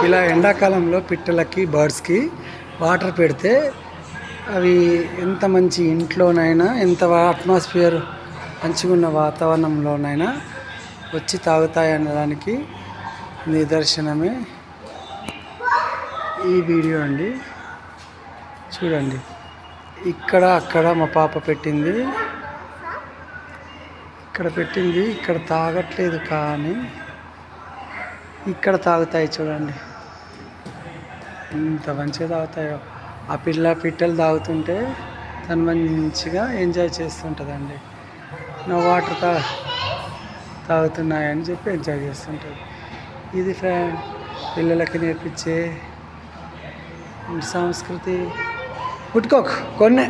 ఇలా ఎండాకాలంలో పిట్టలకి బర్డ్స్కి వాటర్ పెడితే అవి ఎంత మంచి ఇంట్లోనైనా ఎంత అట్మాస్ఫియర్ మంచిగా ఉన్న వాతావరణంలోనైనా వచ్చి తాగుతాయి అనడానికి నిదర్శనమే ఈ వీడియో అండి. చూడండి, ఇక్కడ అక్కడ మా పాప పెట్టింది, ఇక్కడ పెట్టింది, ఇక్కడ తాగట్లేదు కానీ ఇక్కడ తాగుతాయి. చూడండి ఎంత మంచిగా తాగుతాయో. ఆ పిట్టలు తాగుతుంటే తను మంచిగా ఎంజాయ్ చేస్తుంటుందండి. నా వాటర్ తాగుతున్నాయని చెప్పి ఎంజాయ్ చేస్తుంటుంది. ఇది పిల్లలకి నేర్పించే సంస్కృతి. పుట్టుకోకు కొన్నే